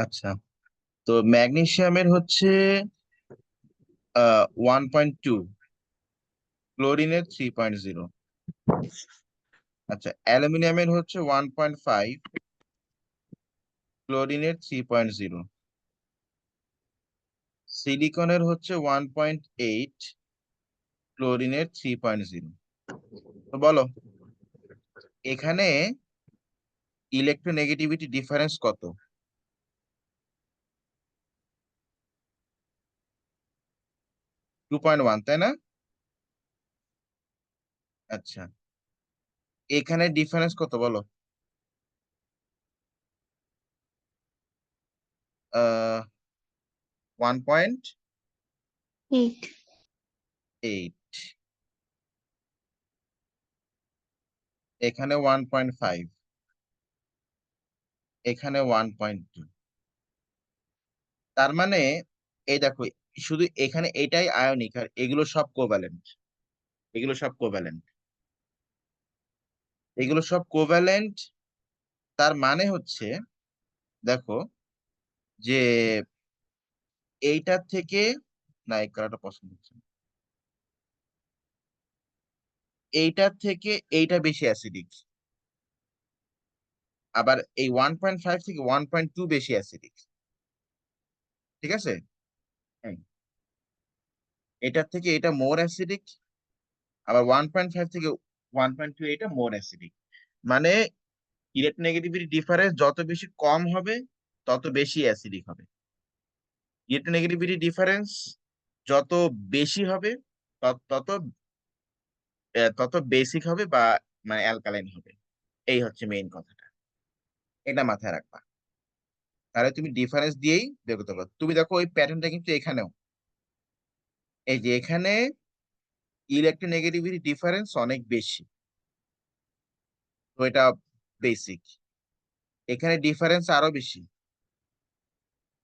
আচ্ছা, তো ম্যাগনেসিয়ামের হচ্ছে 1.2, ক্লোরিনের 3.0। আচ্ছা, অ্যালুমিনিয়ামের হচ্ছে 1.5, ক্লোরিনের 3.0। সিলিকনের হচ্ছে 1.8, ক্লোরিনের 3.0। তো বলো, এখানে ইলেকট্রোনেগেটিভিটি ডিফারেন্স কত? 2.1, তাই না? আচ্ছা, এখানে ডিফারেন্স কত বলো? 1.8। এইট। এখানে 1.5, এখানে 1.2। তার মানে এই দেখো, শুধু এখানে এটাই আয়নিক আর এগুলো সব কোভ্যালেন্ট। এগুলো সব কোভ্যালেন্ট, এগুলো সব কোভ্যালেন্ট। তার মানে হচ্ছে, দেখো, যে এইটার থেকে, না এই কালারটা পছন্দ হচ্ছে না। এইটার থেকে এইটা বেশি অ্যাসিডিক, আবার এই 1.5 থেকে 1.2 বেশি অ্যাসিডিক। ঠিক আছে? হ্যাঁ, এটার থেকে এটা মোর অ্যাসিডিক, আবার 1.5 থেকে 1.2 এটা মোর অ্যাসিডিক। মানে ইলেকট্রোনেগেটিভিটি ডিফারেন্স যত বেশি কম হবে, তত বেশি অ্যাসিডিক হবে। ইলেকট্রোনেগেটিভিটি ডিফারেন্স যত বেশি হবে, তত তত বেসিক হবে বা মানে অ্যালকালাইন হবে। এই হচ্ছে মেইন কথাটা, এটা মাথায় রাখবা। তাহলে তুমি ডিফারেন্স দিয়েই বের করতে পারো। তুমি দেখো ওই প্যাটার্নটা কিন্তু এখানেও, এই যে এখানে ইলেকট্রোনেগেটিভিটি ডিফারেন্স অনেক বেশি, তো এটা বেসিক। এখানে ডিফারেন্স আরো বেশি,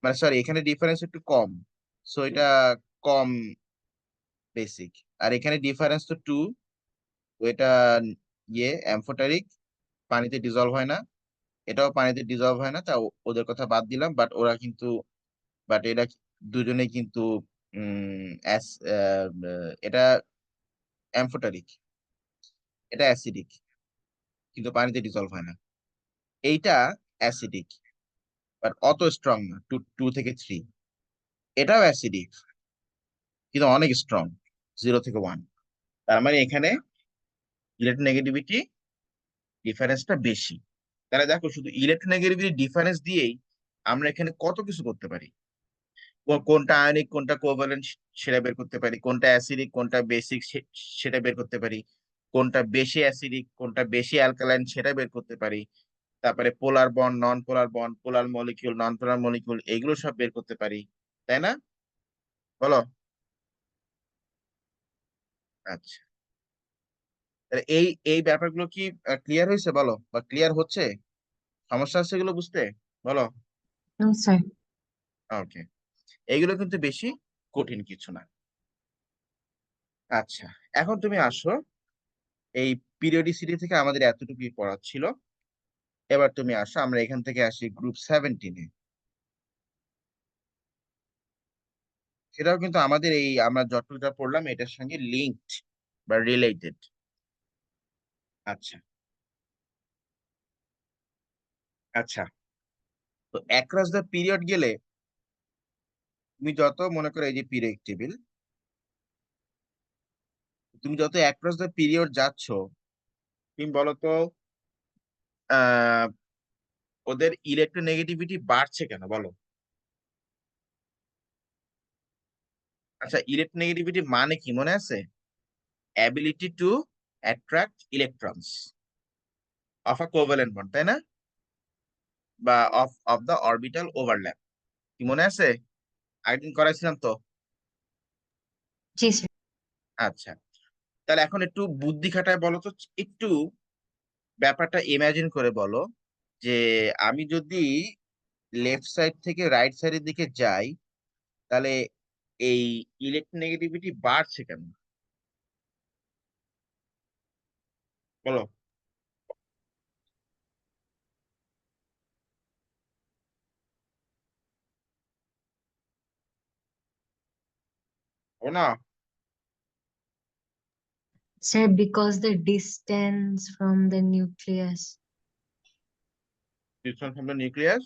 মানে সরি, এখানে ডিফারেন্স একটু কম, সো এটা কম বেসিক। আর এখানে ডিফারেন্স তো 2, তো এটা অ্যামফোটারিক, পানিতে ডিজলভ হয় না। এটাও পানিতে ডিজলভ হয় না, তা ওদের কথা বাদ দিলাম। বাট ওরা কিন্তু, বাট এরা দুজনেই কিন্তু এটা অ্যামফোটারিক, এটা অ্যাসিডিক, কিন্তু পানিতে ডিজলভ হয় না। এইটা অ্যাসিডিক, বাট অত স্ট্রং না, 2 থেকে 3। এটাও অ্যাসিডিক, কিন্তু অনেক স্ট্রং, 0 থেকে 1। তার মানে এখানে ইলেকট্রোনেগেটিভিটি ডিফারেন্সটা বেশি। তাহলে দেখো, শুধু ইলেকট্রোনেগেটিভিটি ডিফারেন্স দিয়েই আমরা এখানে কত কিছু করতে পারি। কোনটা আয়নিক, কোনটা কোভ্যালেন্ট, সেটা বের করতে পারি। কোনটা অ্যাসিডিক, কোনটা বেসিক, সেটা বের করতে পারি। কোনটা বেশি অ্যাসিডিক, কোনটা বেশি অ্যালকালাইন, সেটা বের করতে পারি। তারপরে পোলার বন্ড, নন পোলার বন্ড, পোলার মলিকিউল, নন পোলার মলিকিউল, এগুলো সব বের করতে পারি, তাই না? বলো। আচ্ছা, তাহলে এই এই ব্যাপারগুলো কি ক্লিয়ার হয়েছে বলো, বা ক্লিয়ার হচ্ছে? সমস্যা আছে এগুলো বুঝতে? বলো। স্যার। ওকে, এইগুলো কিন্তু বেশি কঠিন কিছু না। আচ্ছা, এখন তুমি আসো, এই পিরিয়ডিসিটি থেকে আমাদের এতটুকুই পড়া ছিল। এবার তুমি আসো, আমরা এখান থেকে আসি গ্রুপ 17-এ। সেটাও কিন্তু আমাদের এই আমরা যতটা পড়লাম এটার সঙ্গে লিঙ্কড বা রিলেটেড। আচ্ছা, আচ্ছা, তো অ্যাক্রস দ্য পিরিয়ড গেলে তুমি যত মনে করো, এই যে পিরিয়ড টেবিল, তুমি যত অ্যাক্রস দ্য পিরিয়ড যাচ্ছ, তুমি বলো তো আহ ওদের ইলেকট্রোনেগেটিভিটি বাড়ছে কেন বলো? আচ্ছা, ইলেকট্রোনেগেটিভিটি মানে কি মনে আছে? Ability to attract electrons of a covalent bond, তাই না? বা of of the orbital overlap, কি মনে আছে? আগের করাইছিলাম তো। জি স্যার। আচ্ছা, তাহলে এখন একটু বুদ্ধি খাটায় বলো তো, একটু ব্যাপারটা ইমাজিন করে বলো, যে আমি যদি লেফট সাইড থেকে রাইট সাইডের দিকে যাই, তাহলে এই ইলেকট্রোনেগেটিভিটি বাড়ছে কেন বলো? হবে না? Sir, because the distance from the nucleus Distance from the nucleus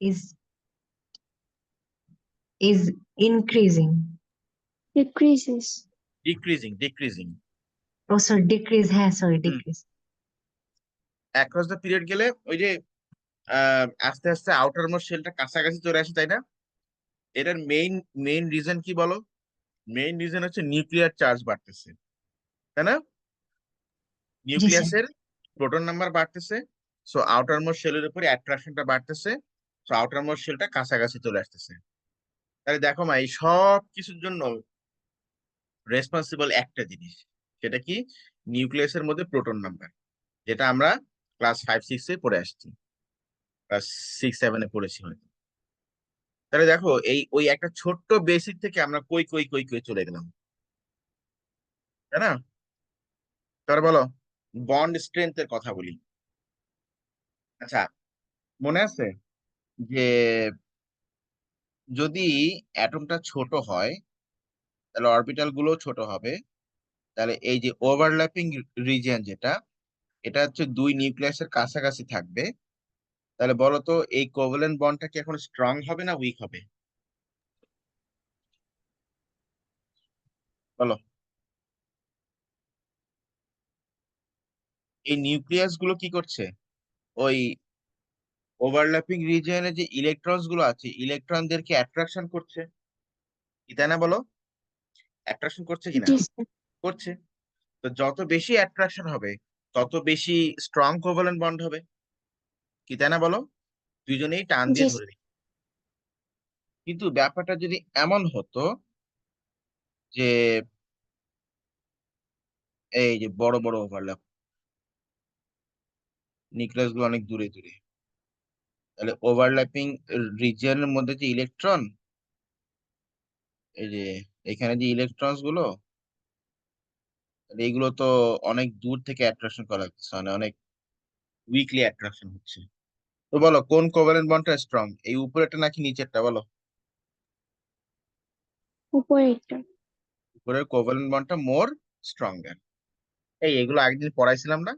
is increasing. Decreases. decreasing. Oh, sorry, decrease. হ্যাঁ, sorry, hmm. decrease. Across the period গেলে ওই যে আস্তে আস্তে আউটার মোস্ট শেলটা কাছাকাছি চলে আসে, তাই না? এটার মেইন রিজন কি বলো? মেইন রিজন হচ্ছে নিউক্লিয়ার চার্জ বাড়তেছে, তাই না? জি স্যার। নিউক্লিয়াসের প্রোটন নাম্বার বাড়তেছে, সো আউটার মোস্ট শেলের উপরে অ্যাট্রাকশনটা বাড়তেছে, সো আউটার মোস্ট শেলটা কাছাকাছি চলে আসতেছে। তাহলে দেখো মা, এই সব কিছুর জন্য রেসপন্সিবল একটা জিনিস, সেটা কি? নিউক্লিয়াসের মধ্যে প্রোটন নাম্বার, যেটা আমরা ক্লাস 5-6 পড়ে আসছি, ক্লাস 6-7 পড়েছি হয়তো। তাহলে দেখো ওই একটা ছোট্ট বেসিক থেকে আমরা কই কই কই কই চলে গেলাম, তাই না? তাহলে বলো, বন্ড স্ট্রেংথের কথা বলি। আচ্ছা, মনে আছে যে যদি অ্যাটমটা ছোট হয় তাহলে অরবিটাল গুলো ছোট হবে। তাহলে এই যে ওভারল্যাপিং রিজিয়ন যেটা, এটা হচ্ছে দুই নিউক্লিয়াসের কাছাকাছি থাকবে। তাহলে বলো তো, এই কোভ্যালেন্ট বন্ডটা কি এখন স্ট্রং হবে না উইক হবে? বলো। এই নিউক্লিয়াস গুলো কি করছে? ওই ওভারল্যাপিং রিজিয়নে যে ইলেকট্রনস গুলো আছে, ইলেকট্রনদেরকে অ্যাট্রাকশন করছে, কি তাই না? বলো, অ্যাট্রাকশন করছে কিনা? জি স্যার। করছে। তো যত বেশি অ্যাট্রাকশন হবে তত বেশি স্ট্রং কোভ্যালেন্ট বন্ড হবে, কি তাই না? বলো, দুজনেই টান জি দিয়ে ধরে নিই। কিন্তু ব্যাপারটা যদি এমন হতো যে এই যে বড় বড় ওভারল্যাপ, নিউক্লিয়াস গুলো অনেক দূরে দূরে, তাহলে ওভারল্যাপিং রিজিয়নের মধ্যে যে ইলেকট্রন, এই যে এখানে যে ইলেকট্রনস গুলো, তাহলে এইগুলো তো অনেক দূর থেকে অ্যাট্রাকশন করা হচ্ছে, মানে অনেক উইকলি অ্যাট্রাকশন হচ্ছে। তো বলো, কোন কোভ্যালেন্ট বন্ডটা স্ট্রং, এই উপরেরটা নাকি নিচেরটা? বলো। উপরেরটা। উপরের কোভ্যালেন্ট বন্ডটা মোর স্ট্রঙ্গার। এগুলো আগের দিন পড়াইছিলাম না?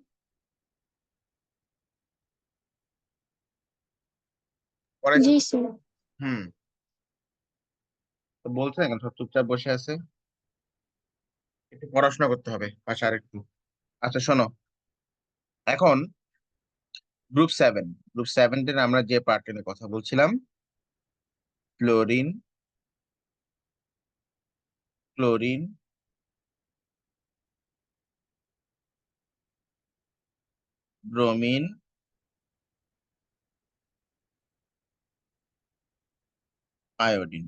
পড়াইছি জি তো? স্যার। হুম। তো বলছে এখন সব চুপচাপ বসে আছে, একটু পড়াশোনা করতে হবে পাশে আর একটু। আচ্ছা শোনো, এখন গ্রুপ 7, গ্রুপ 7 আমরা যে পার্ট নিয়ে কথা বলছিলাম, ফ্লোরিন, ক্লোরিন, ব্রোমিন, আয়োডিন।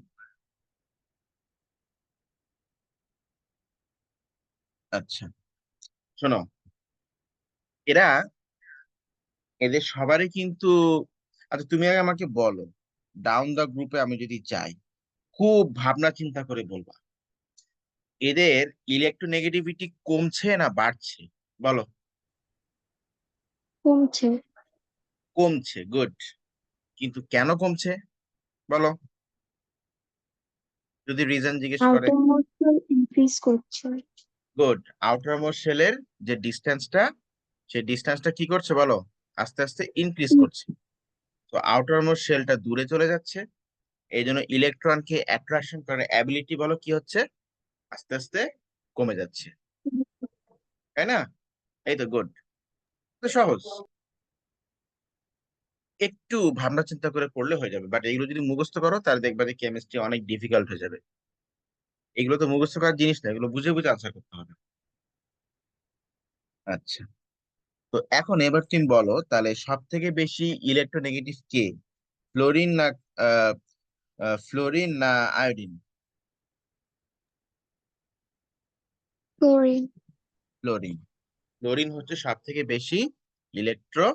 আচ্ছা শোনো, এরা এদের সবারই কিন্তু, আচ্ছা তুমি আগে আমাকে বলো, ডাউন দা গ্রুপে আমি যদি যাই, খুব ভাবনা চিন্তা করে বলবা, এদের ইলেকট্রোনেগেটিভিটি কমছে না বাড়ছে? বলো। কমছে। কমছে, গুড। কিন্তু কেন কমছে বলো, যদি রিজন জিজ্ঞেস করে? আউটার মোস্ট ইনক্রিজ করছে। গুড। আউটার মোস্ট শেলের যে ডিস্টেন্সটা, সেই ডিস্টেন্সটা কি করছে বলো? আস্তে আস্তে ইনক্রিজ করছে। তো আউটার মোস্ট শেলটা দূরে চলে যাচ্ছে, এই জন্য ইলেকট্রনকে অ্যাট্রাকশন করার অ্যাবিলিটি বলো কি হচ্ছে? আস্তে আস্তে কমে যাচ্ছে, তাই না? এই তো গুড। তো সহজ, একটু ভাবনা চিন্তা করে পড়লে হয়ে যাবে, বাট এগুলো যদি মুখস্থ করো তাহলে দেখবা যে কেমিস্ট্রি অনেক ডিফিকাল্ট হয়ে যাবে। এগুলো তো মুখস্থ করার জিনিস না, এগুলো বুঝে বুঝে আনসার করতে হবে। আচ্ছা, তো এখন এবার তুমি বলো, তাহলে সব থেকে বেশি ইলেকট্রোনেগেটিভ কে, ফ্লোরিন না আহ, ফ্লোরিন না আয়োডিন? ক্লোরিন। ফ্লোরিন। ফ্লোরিন হচ্ছে সব থেকে বেশি ইলেকট্রো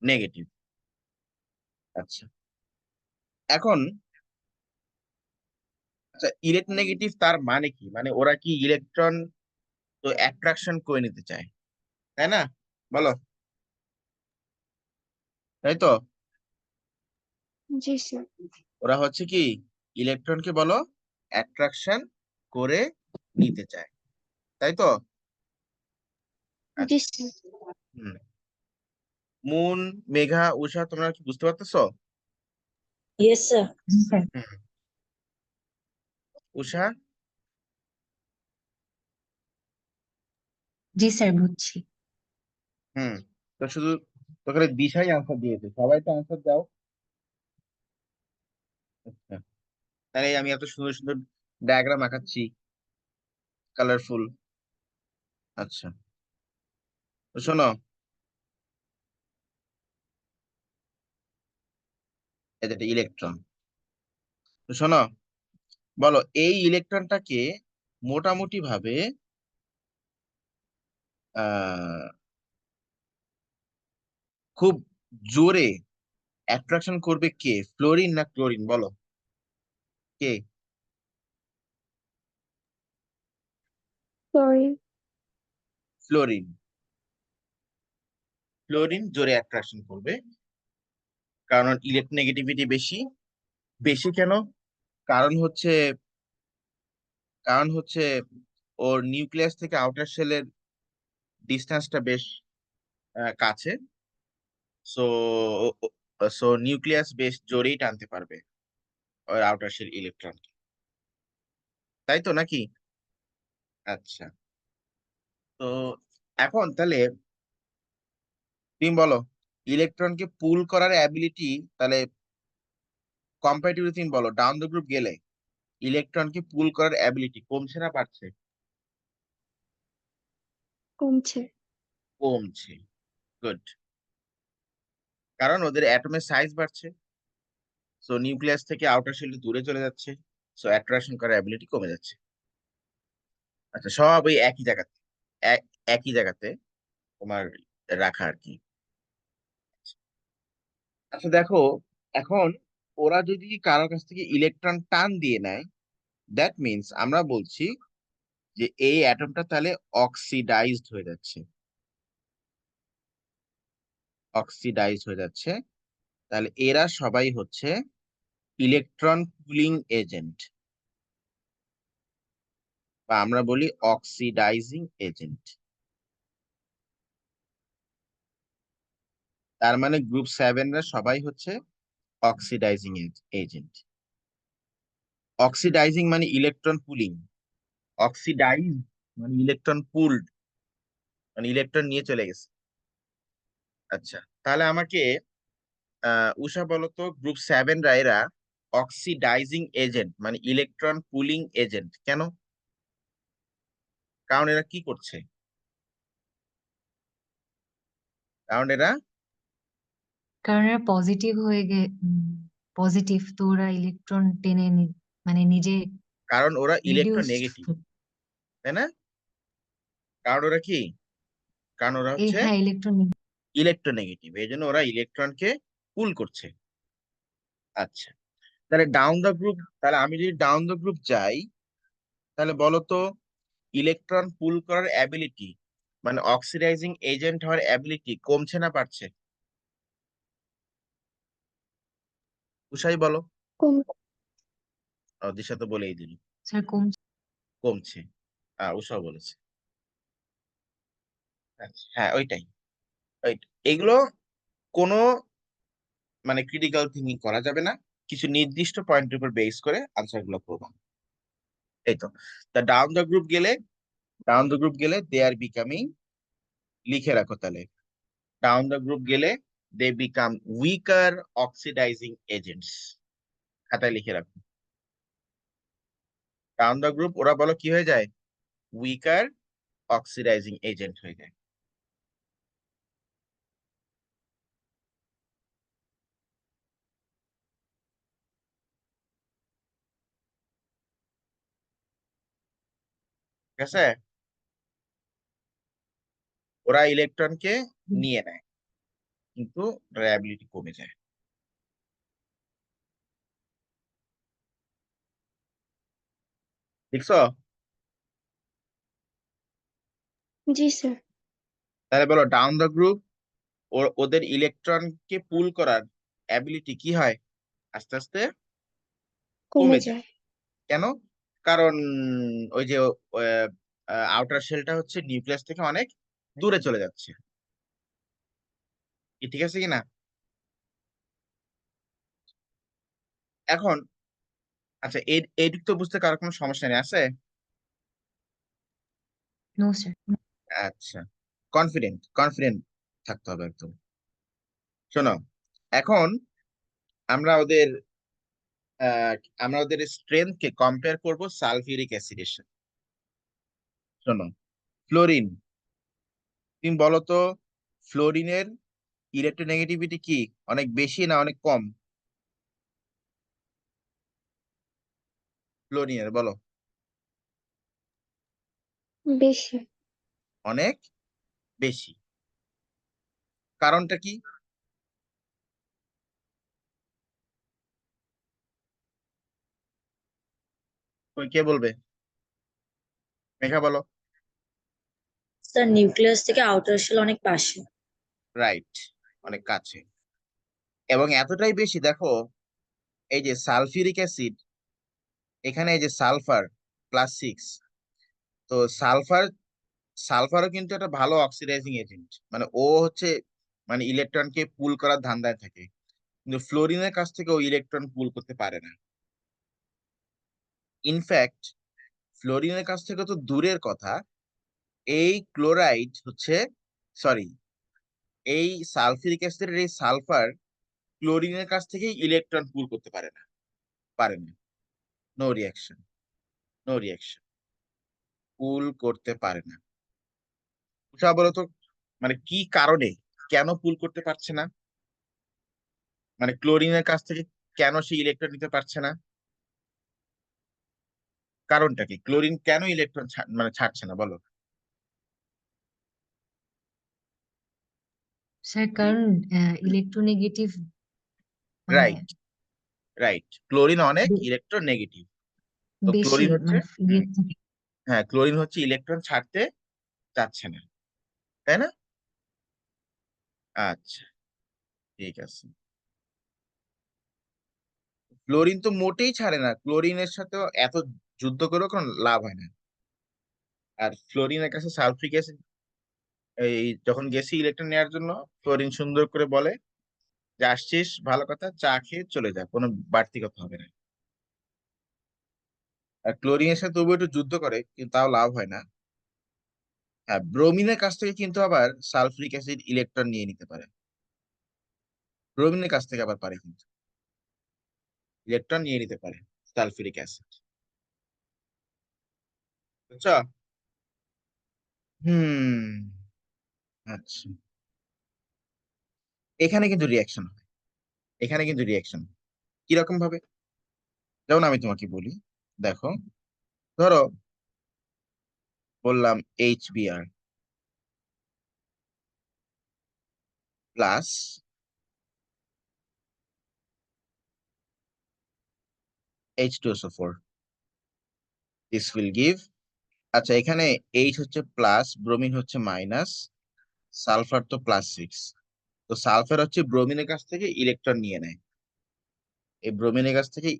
নেগেটিভ। আচ্ছা, এখন আচ্ছা, ইলেকট্রোনেগেটিভ তার মানে কি? মানে ওরা কি ইলেকট্রন তো অ্যাট্রাকশন করে নিতে চায়, তাই না? বলো, তাই তো? জি স্যার। ওরা হচ্ছে কি ইলেকট্রনকে বলো অ্যাট্রাকশন করে নিতে চায়, তাই তো? জি স্যার। হুম। মুন, মেঘা, উষা, তোমরা কি বুঝতে পারতেছো? Yes, sir. স্যার হুম। উষা, জি স্যার বুঝছি। হুম। তো শুধু তোকে দিশাই আনসার দিয়েছে, সবাই তো আনসার দাও। আচ্ছা, তাহলে আমি এত সুন্দর সুন্দর ডায়াগ্রাম আঁকাচ্ছি, কালারফুল। আচ্ছা, তো শোনো, এটা ইলেকট্রন। তো শোনো, বলো এই ইলেকট্রনটাকে মোটামুটি ভাবে আহ খুব জোরে অ্যাট্রাকশন করবে কে, ফ্লোরিন না ক্লোরিন, বলো কে? সরি। ফ্লোরিন। ফ্লোরিন জোরে অ্যাট্রাকশন করবে, কারণ ইলেকট্রোনেগেটিভিটি বেশি। বেশি কেন? কারণ হচ্ছে কারণ হচ্ছে ওর নিউক্লিয়াস থেকে আউটার শেলের ডিস্টেন্সটা বেশ কাছে। সো সো নিউক্লিয়াস বেশ জোরেই টানতে পারবে ওর আউটার শেল ইলেকট্রন, তাই তো নাকি? আচ্ছা, তো এখন তাহলে তুমি বলো ইলেকট্রনকে পুল করার অ্যাবিলিটি, তাহলে কম্পারেটিভলি তুমি বলো ডাউন দ্য গ্রুপ গেলে ইলেকট্রনকে পুল করার অ্যাবিলিটি কমছে না বাড়ছে? কমছে। কমছে। গুড। কারণ ওদের অ্যাটমের সাইজ বাড়ছে, সো নিউক্লিয়াস থেকে আউটার শেল দূরে চলে যাচ্ছে, সো অ্যাট্রাকশন করার অ্যাবিলিটি কমে যাচ্ছে। আচ্ছা, সব ওই একই জায়গাতে, একই জায়গাতে তোমার রাখা আর কি। আচ্ছা দেখো, এখন ওরা যদি কারোর কাছ থেকে ইলেকট্রন টান দিয়ে নেয়, দ্যাট মিনস আমরা বলছি যে এই অ্যাটমটা তাহলে অক্সিডাইজড হয়ে যাচ্ছে। অক্সিডাইজড হয়ে যাচ্ছে, তাহলে এরা সবাই হচ্ছে ইলেকট্রন পুলিং এজেন্ট, বা আমরা বলি অক্সিডাইজিং এজেন্ট। তার মানে গ্রুপ 7রা সবাই হচ্ছে অক্সিডাইজিং এজেন্ট। অক্সিডাইজিং মানে ইলেকট্রন পুলিং, অক্সিডাইজ মানে ইলেকট্রন পুলড, মানে ইলেকট্রন নিয়ে চলে গেছে। আচ্ছা, তাহলে আমাকে উষা বলো তো গ্রুপ 7রা এরা অক্সিডাইজিং এজেন্ট মানে ইলেকট্রন পুলিং এজেন্ট কেন? কারণ এরা কি করছে? কারণ এরা কারণ এরা পজিটিভ হয়ে পজিটিভ, তো ওরা ইলেকট্রন টেনে মানে নিজে কারণ ওরা ইলেকট্রন রিডিউসড। নেগেটিভ, তাই না? কারণ ওরা কি? কারণ ওরা এই হচ্ছে হ্যাঁ ইলেকট্রন। ইলেকট্রোনেগেটিভ, এই জন্য ওরা ইলেকট্রনকে পুল করছে। আচ্ছা, তাহলে ডাউন দ্য গ্রুপ, তাহলে আমি যদি ডাউন দ্য গ্রুপ যাই, তাহলে বলো তো ইলেকট্রন পুল করার অ্যাবিলিটি মানে অক্সিডাইজিং এজেন্ট হওয়ার অ্যাবিলিটি কমছে না বাড়ছে? উষাই বলো। কম। দিশা তো বলেই দিল স্যার কম। কমছে। উষাও বলেছে। আচ্ছা, হ্যাঁ ওইটাই। এগুলো কোনো মানে ক্রিটিক্যাল থিঙ্কিং করা যাবে না, কিছু নির্দিষ্ট পয়েন্টের উপর বেস করে আনসার গুলো করবো, এই তো। তা ডাউন দ্য গ্রুপ গেলে দে আর বিকামিং, লিখে রাখো তাহলে, ডাউন দ্য গ্রুপ গেলে they become weaker oxidising agents, খাতায় লিখে রাখো। ডাউন দ্য গ্রুপ ওরা বলো কি হয়ে যায়? উইকার অক্সিডাইজিং এজেন্ট হয়ে যায়। ঠিক আছে? ওরা ইলেকট্রনকে নিয়ে নেয়, কিন্তু রেয়াবিলিটি কমে যায়। দেখছো? জি স্যার। তাহলে বলো ডাউন দ্য গ্রুপ ওদের ইলেকট্রনকে পুল করার অ্যাবিলিটি কি হয়? আস্তে আস্তে কমে যায়। কেন? কারণ ওই যে আউটার শেলটা হচ্ছে নিউক্লিয়াস থেকে অনেক দূরে চলে যাচ্ছে। কি ঠিক আছে কিনা? এখন আচ্ছা, এইদিক তো বুঝতে কারো কোনো সমস্যা নেই, আছে? No sir. আচ্ছা, কনফিডেন্ট কনফিডেন্ট থাকতে হবে একদম। শোনো, এখন আমরা ওদের আহ, আমরা ওদের স্ট্রেংথ কে কম্পেয়ার করব সালফিউরিক অ্যাসিডের সাথে। শোনো, ফ্লোরিন, তুমি বলো তো, ফ্লোরিনের ইলেকট্রোনেগেটিভিটি কি অনেক বেশি না অনেক কম? ফ্লোরিনের বলো। বেশি। অনেক বেশি। কারণটা কি? ওই কে বলবে? মেঘা বলো। স্যার নিউক্লিয়াস থেকে আউটার শেল অনেক পাশে। রাইট, অনেক কাছে। এবং এতটাই বেশি, দেখো এই যে সালফিউরিক অ্যাসিড, এখানে এই যে সালফার +6, তো সালফারও কিন্তু একটা ভালো অক্সিডাইজিং এজেন্ট, মানে ও হচ্ছে মানে ইলেকট্রনকে পুল করার ধান্দায় থাকে, কিন্তু ফ্লোরিনের কাছ থেকে ও ইলেকট্রন পুল করতে পারে না। ইনফ্যাক্ট ফ্লোরিনের কাছ থেকে তো দূরের কথা, এই ক্লোরাইড হচ্ছে, সরি, এই সালফিউরিক অ্যাসিডের এই সালফার ক্লোরিনের কাছ থেকে ইলেকট্রন পুল করতে পারে না, পারে না। নো রিয়াকশন, নো রিয়াকশন, পুল করতে পারে না। উষা বলো তো, মানে কি কারণে, কেন পুল করতে পারছে না? মানে ক্লোরিনের কাছ থেকে কেন সে ইলেকট্রন নিতে পারছে না? কারণটা কি? ক্লোরিন কেন ইলেকট্রন মানে ছাড়ছে না বলো? স্যার কারণ ইলেকট্রোনেগেটিভ মানে রাইট, রাইট, ক্লোরিন অনেক বে- ইলেকট্রন নেগেটিভ। তো বেশি ক্লোরিন হচ্ছে, মানে ইয়ের থেকে। হ্যাঁ, ক্লোরিন হচ্ছে ইলেকট্রন ছাড়তে চাচ্ছে না, তাই না? আচ্ছা, ঠিক আছে। ক্লোরিন তো মোটেই ছাড়ে না, ক্লোরিনের সাথে এত যুদ্ধ করেও কোনো লাভ হয় না। আর ফ্লোরিনের কাছে সালফ্রিক অ্যাসিড, এই যখন গেছি ইলেকট্রন নেওয়ার জন্য, ফ্লোরিন সুন্দর করে বলে যে আসছিস ভালো কথা, চা খেয়ে চলে যা, কোনো বাড়তি কথা হবে না। আর ক্লোরিনের সাথে তবুও একটু যুদ্ধ করে, কিন্তু তাও লাভ হয় না। হ্যাঁ, ব্রোমিনের কাছ থেকে কিন্তু আবার সালফ্রিক অ্যাসিড ইলেকট্রন নিয়ে নিতে পারে। ব্রোমিনের কাছ থেকে আবার পারে কিন্তু ইলেকট্রন নিয়ে নিতে পারে সালফিউরিক অ্যাসিড, বুঝছো? হুম, আচ্ছা, এখানে কিন্তু রিয়াকশন হয়, এখানে কিন্তু রিয়াকশন কিরকম ভাবে, যেমন আমি তোমাকে বলি, দেখো, ধরো বললাম HBr plus H2SO4, this will give, আচ্ছা এখানে H হচ্ছে প্লাস, ব্রোমিন হচ্ছে মাইনাস, সালফার তো +6, তো সালফার হচ্ছে ব্রোমিনের কাছ থেকে ইলেকট্রন নিয়ে নেয়, এই ব্রোমিনের কাছ থেকে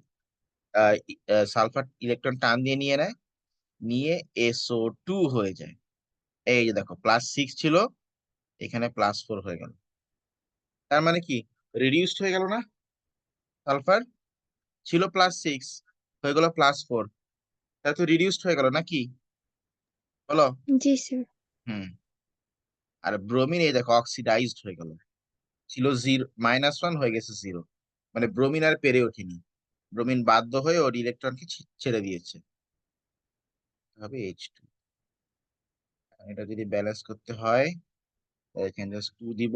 সালফার ইলেকট্রন টান দিয়ে নিয়ে নেয়, নিয়ে SO2 হয়ে যায়। এই যে দেখো, +6 ছিল, এখানে +4 হয়ে গেল। তার মানে কি, রিডিউসড হয়ে গেল না? সালফার ছিল +6, হয়ে গেল +4, তাহলে তো রিডিউসড হয়ে গেল নাকি, বলো? জি স্যার। হুম। আর ব্রোমিন এই দেখো অক্সিডাইজড হয়ে গেল, ছিল 0, -1 হয়ে গেছে 0, মানে ব্রোমিন আর পেরে ওঠেনি, ব্রোমিন বাধ্য হয়ে ওর ইলেকট্রনকে ছেড়ে দিয়েছে, হবে H2। এটা যদি ব্যালেন্স করতে হয়, তাহলে এখানে জাস্ট 2 দিব,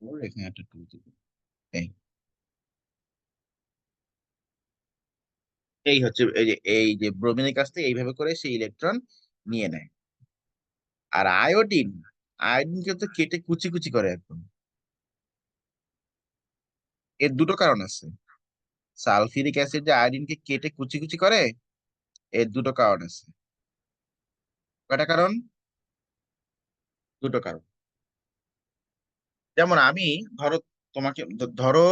ওর এখানে একটা 2 দিব। এই এই হচ্ছে এই যে ব্রোমিনের কাছ থেকে এইভাবে করে সেই ইলেকট্রন নিয়ে নেয়। আর আয়োডিন, আয়োডিনকে তো কেটে কুচি কুচি করে একদম। এর দুটো কারণ আছে, সালফিউরিক অ্যাসিড যে আয়োডিনকে কেটে কুচি কুচি করে, এর দুটো কারণ আছে। কয়টা কারণ? দুটো কারণ। যেমন আমি, ধরো তোমাকে ধরো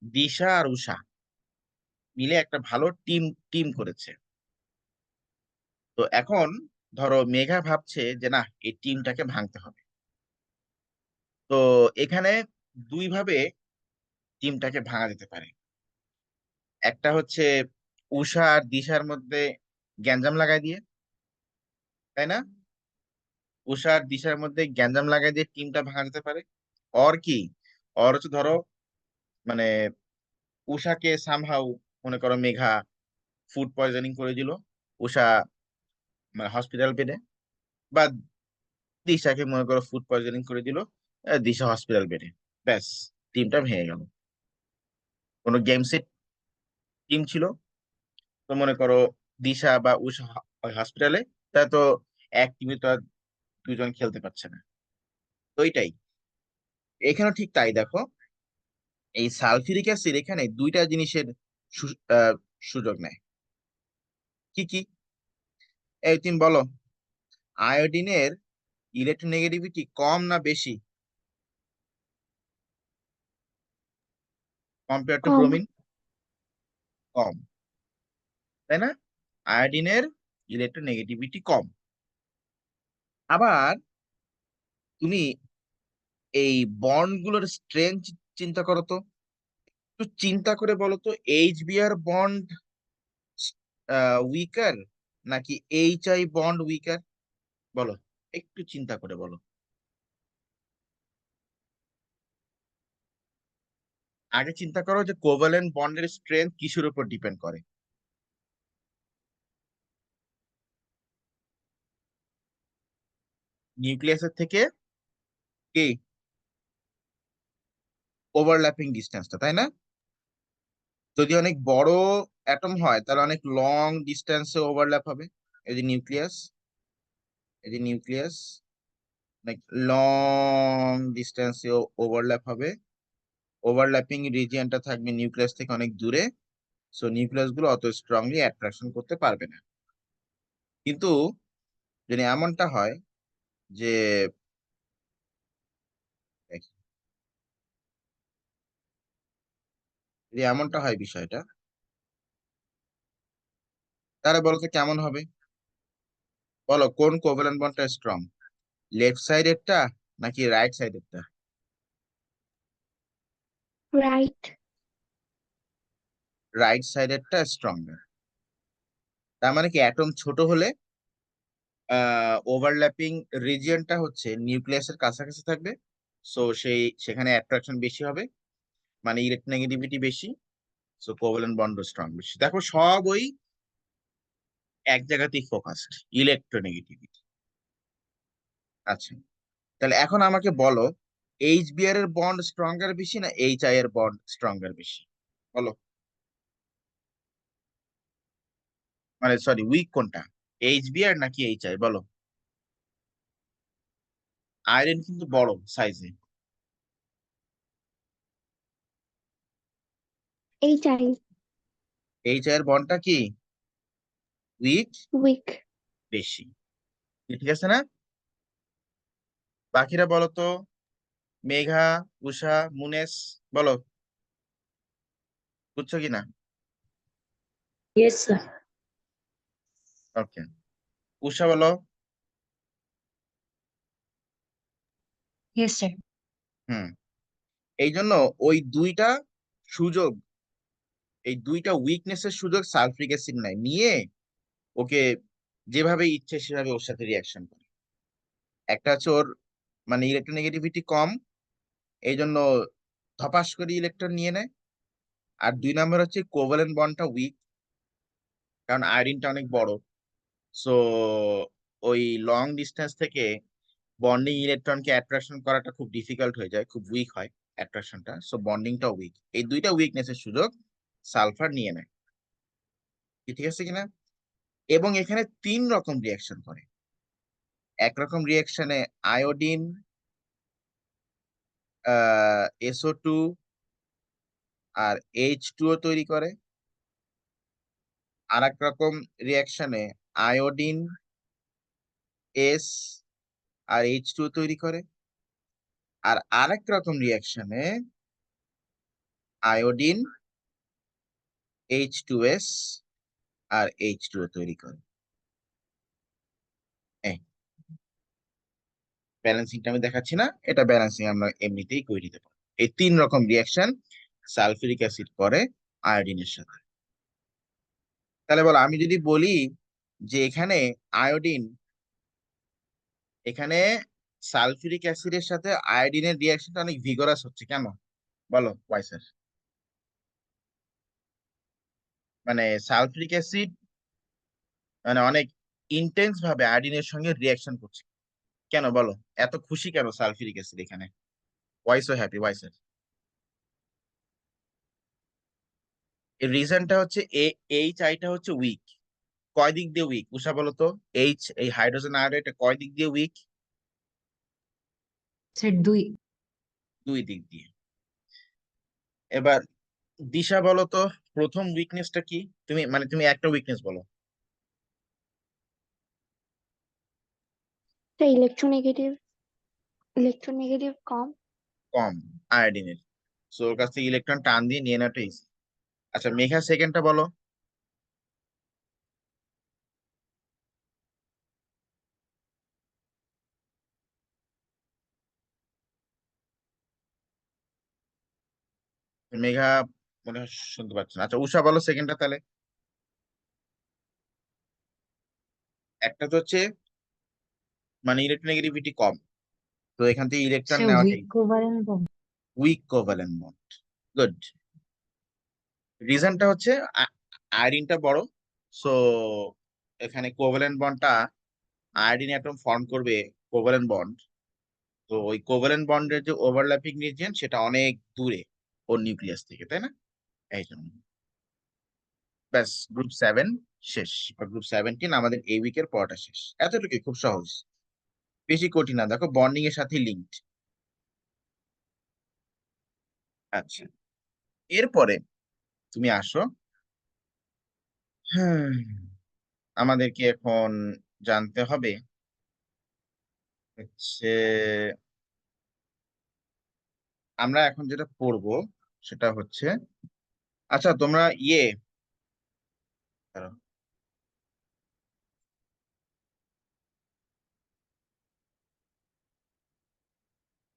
দিশা আর উষা, মিলে একটা ভালো টিম টিম করেছে। তো এখন ধরো মেঘা ভাবছে যে না, এই টিমটাকে ভাঙতে হবে। তো এখানে দুই ভাবে টিমটাকে ভাঙা যেতে পারে। একটা হচ্ছে উষা আর দিশার মধ্যে গ্যাঞ্জাম লাগাই দিয়ে, তাই না? উষা আর দিশার মধ্যে গ্যাঞ্জাম লাগাই দিয়ে টিমটা ভাঙা যেতে পারে। অর কি, অর হচ্ছে ধরো মানে উষাকে সামহাউ মনে করো মেঘা ফুড পয়জনিং করে দিল, উষা মানে হসপিটাল বেডে, বা দিশাকে মনে করো ফুড পয়জনিং করে দিল, দিশা হসপিটাল বেডে, ব্যাস টিমটা ভেঙে গেল। কোনো গেম সেট টিম ছিল, তো মনে করো দিশা বা উষা হসপিটালে, তা তো এক টিমে তো আর দুজন খেলতে পারছে না। তো ওইটাই এখানেও ঠিক তাই। দেখো এই সালফিউরিক অ্যাসিড এখানে দুইটা জিনিসের সুযোগ নেয়। কি কি? এই তুমি বলো, আয়োডিনের ইলেকট্রোনেগেটিভিটি কম না বেশি কম্পেয়ার টু কম। ব্রোমিন? কম, তাই না? আয়োডিনের ইলেকট্রোনেগেটিভিটি কম। আবার তুমি এই বন্ড গুলোর স্ট্রেংথ চিন্তা করো তো, একটু চিন্তা করে বলো তো, এইচবিআর বন্ড উইকার নাকি এইচআই বন্ড উইকার? বলো, একটু চিন্তা করে বলো। আগে চিন্তা করো যে কোভালেন্ট বন্ডের স্ট্রেংথ কিসের উপর ডিপেন্ড করে। নিউক্লিয়াসের থেকে কি ওভারল্যাপিং ডিস্টেন্সটা, তাই না? যদি অনেক বড় অ্যাটম হয় তাহলে অনেক লং ডিস্টেন্সে ওভারল্যাপ হবে। এই যে নিউক্লিয়াস, এই যে নিউক্লিয়াস অনেক লং ডিস্টেন্সে ওভারল্যাপ হবে। ওভারল্যাপিং রিজিয়নটা থাকবে নিউক্লিয়াস থেকে অনেক দূরে। সো নিউক্লিয়াস গুলো অত স্ট্রংলি অ্যাট্রাকশন করতে পারবে না। কিন্তু যদি এমনটা হয় যে, দেখি, যদি এমনটা হয় বিষয়টা, তাহলে বলো তো কেমন হবে? বলো কোন কোভ্যালেন্ট বন্ডটা স্ট্রং, লেফট সাইডেরটা নাকি রাইট সাইডেরটা? রাইট। রাইট সাইডেরটা স্ট্রঙ্গার। তার মানে কি অ্যাটম ছোট হলে ওভারল্যাপিং রিজিয়নটা হচ্ছে নিউক্লিয়াসের কাছাকাছি থাকবে, সো সেখানে অ্যাট্রাকশন বেশি হবে, মানে ইলেকট্রোনেগেটিভিটি বেশি, সো কোভ্যালেন্ট বন্ড স্ট্রং বেশি। দেখো সব ওই এক জায়গাতেই ফোকাসড, ইলেকট্রোনেগেটিভিটি। আচ্ছা, তাহলে এখন আমাকে বলো, এইচবিআর এর বন্ড স্ট্রঙ্গার বেশি না এইচআই এর বন্ড স্ট্রঙ্গার বেশি? বলো, মানে সরি, উইক কোনটা, এইচবিআর নাকি এইচআই? বলো। আয়রন কিন্তু বড় সাইজে। এইচআই। এইচআই এর বন্ডটা কি উইক, উইক। বেশি। ঠিক আছে না? বাকিরা বলো তো, মেঘা, উষা, মুনেস, বলো বুঝছো কিনা? Yes, sir. ওকে, উষা বলো। Yes sir. হুম, এই জন্য ওই দুইটা সুযোগ, এই দুইটা উইকনেসের সুযোগ সালফ্রিক অ্যাসিড নাই, নিয়ে ওকে যেভাবে ইচ্ছে সেভাবে ওর সাথে রিয়াকশন করে। একটা হচ্ছে ওর মানে ইলেকট্রোনেগেটিভিটি কম, এই জন্য ধপাস করে ইলেকট্রন নিয়ে নেয়। আর দুই নাম্বার হচ্ছে কোভালেন্ট বন্ডটা উইক, কারণ আয়োডিনটা অনেক বড়, সো ওই লং ডিস্টেন্স থেকে বন্ডিং ইলেকট্রনকে অ্যাট্রাকশন করাটা খুব ডিফিকাল্ট হয়ে যায়, খুব উইক হয় অ্যাট্রাকশনটা, সো বন্ডিংটা উইক। এই দুইটা উইকনেসের সুযোগ সালফার নিয়ে নেয়। ঠিক আছে কিনা? এবং এখানে তিন রকম রিয়াকশন করে। একরকম রিয়াকশনে আয়োডিন SO2 আর H2O তৈরি করে। আর এক রকম রিয়াকশনে আয়োডিন S আর H2O তৈরি করে। আর আরেক রকম রিয়াকশনে আয়োডিন H2S আর H2O তৈরি করে। ব্যালেন্সিংটা আমি দেখাচ্ছি না, এটা ব্যালেন্সিং আমরা এমনিতেই করে দিতে পারি। এই 3 রকম রিয়াকশন সালফিউরিক অ্যাসিড করে আয়োডিনের সাথে। তাহলে বলো, আমি যদি বলি যে এখানে আয়োডিন, এখানে সালফিউরিক অ্যাসিডের সাথে আয়োডিনের রিয়াকশনটা অনেক ভিগরাস হচ্ছে, কেন বলো ওয়াই স্যার? মানে সালফিউরিক অ্যাসিড মানে অনেক ইন্টেন্স ভাবে আয়োডিনের সঙ্গে রিয়াকশন করছে, কেন বলো? এত খুশি কেন সালফিউরিক অ্যাসিড এখানে? Why so happy, why sir? এর রিজনটা হচ্ছে এইচ আইটা হচ্ছে উইক। কয় দিক দিয়ে উইক উষা বলো তো? এইচ, এই হাইড্রোজেন আয়োডাইডটা কয় দিক দিয়ে উইক? স্যার 2। 2 দিক দিয়ে। এবার দিশা বলো তো, প্রথম উইকনেসটা কি? তুমি একটা উইকনেস বলো। The electronegative কম। কম আয়োডিনের, সো ওর কাছ থেকে ইলেকট্রন টান দিয়ে নিয়ে নেওয়াটা easy। আচ্ছা মেঘা সেকেন্ডটা বলো। মেঘা মনে হয় শুনতে পাচ্ছ না। আচ্ছা উষা বলো সেকেন্ডটা তাহলে। একটা তো হচ্ছে মানে ইলেকট্রোনেগেটিভিটি কম, তো এখান থেকে ইলেকট্রন স্যার নেওয়াটাই weak covalent bond. Weak covalent bond. Good. রিজনটা হচ্ছে আয়োডিনটা বড়, সো এখানে কোভ্যালেন্ট বন্ডটা আয়োডিন অ্যাটম ফর্ম করবে কোভ্যালেন্ট বন্ড, তো ওই কোভ্যালেন্ট বন্ডের যে ওভারল্যাপিং রিজিয়ন সেটা অনেক দূরে ওর নিউক্লিয়াস থেকে, তাই না? এই জন্য ব্যাস গ্রুপ 7 শেষ, বা গ্রুপ 17 আমাদের এই উইকের পড়াটা শেষ। এতটুকুই, খুব সহজ, বেশি কঠিন না। দেখো বন্ডিং এর সাথে লিঙ্কড। আচ্ছা এরপরে তুমি আসো। হুম, আমাদেরকে এখন জানতে হবে হচ্ছে, আমরা এখন যেটা পড়বো সেটা হচ্ছে, আচ্ছা তোমরা দাঁড়াও।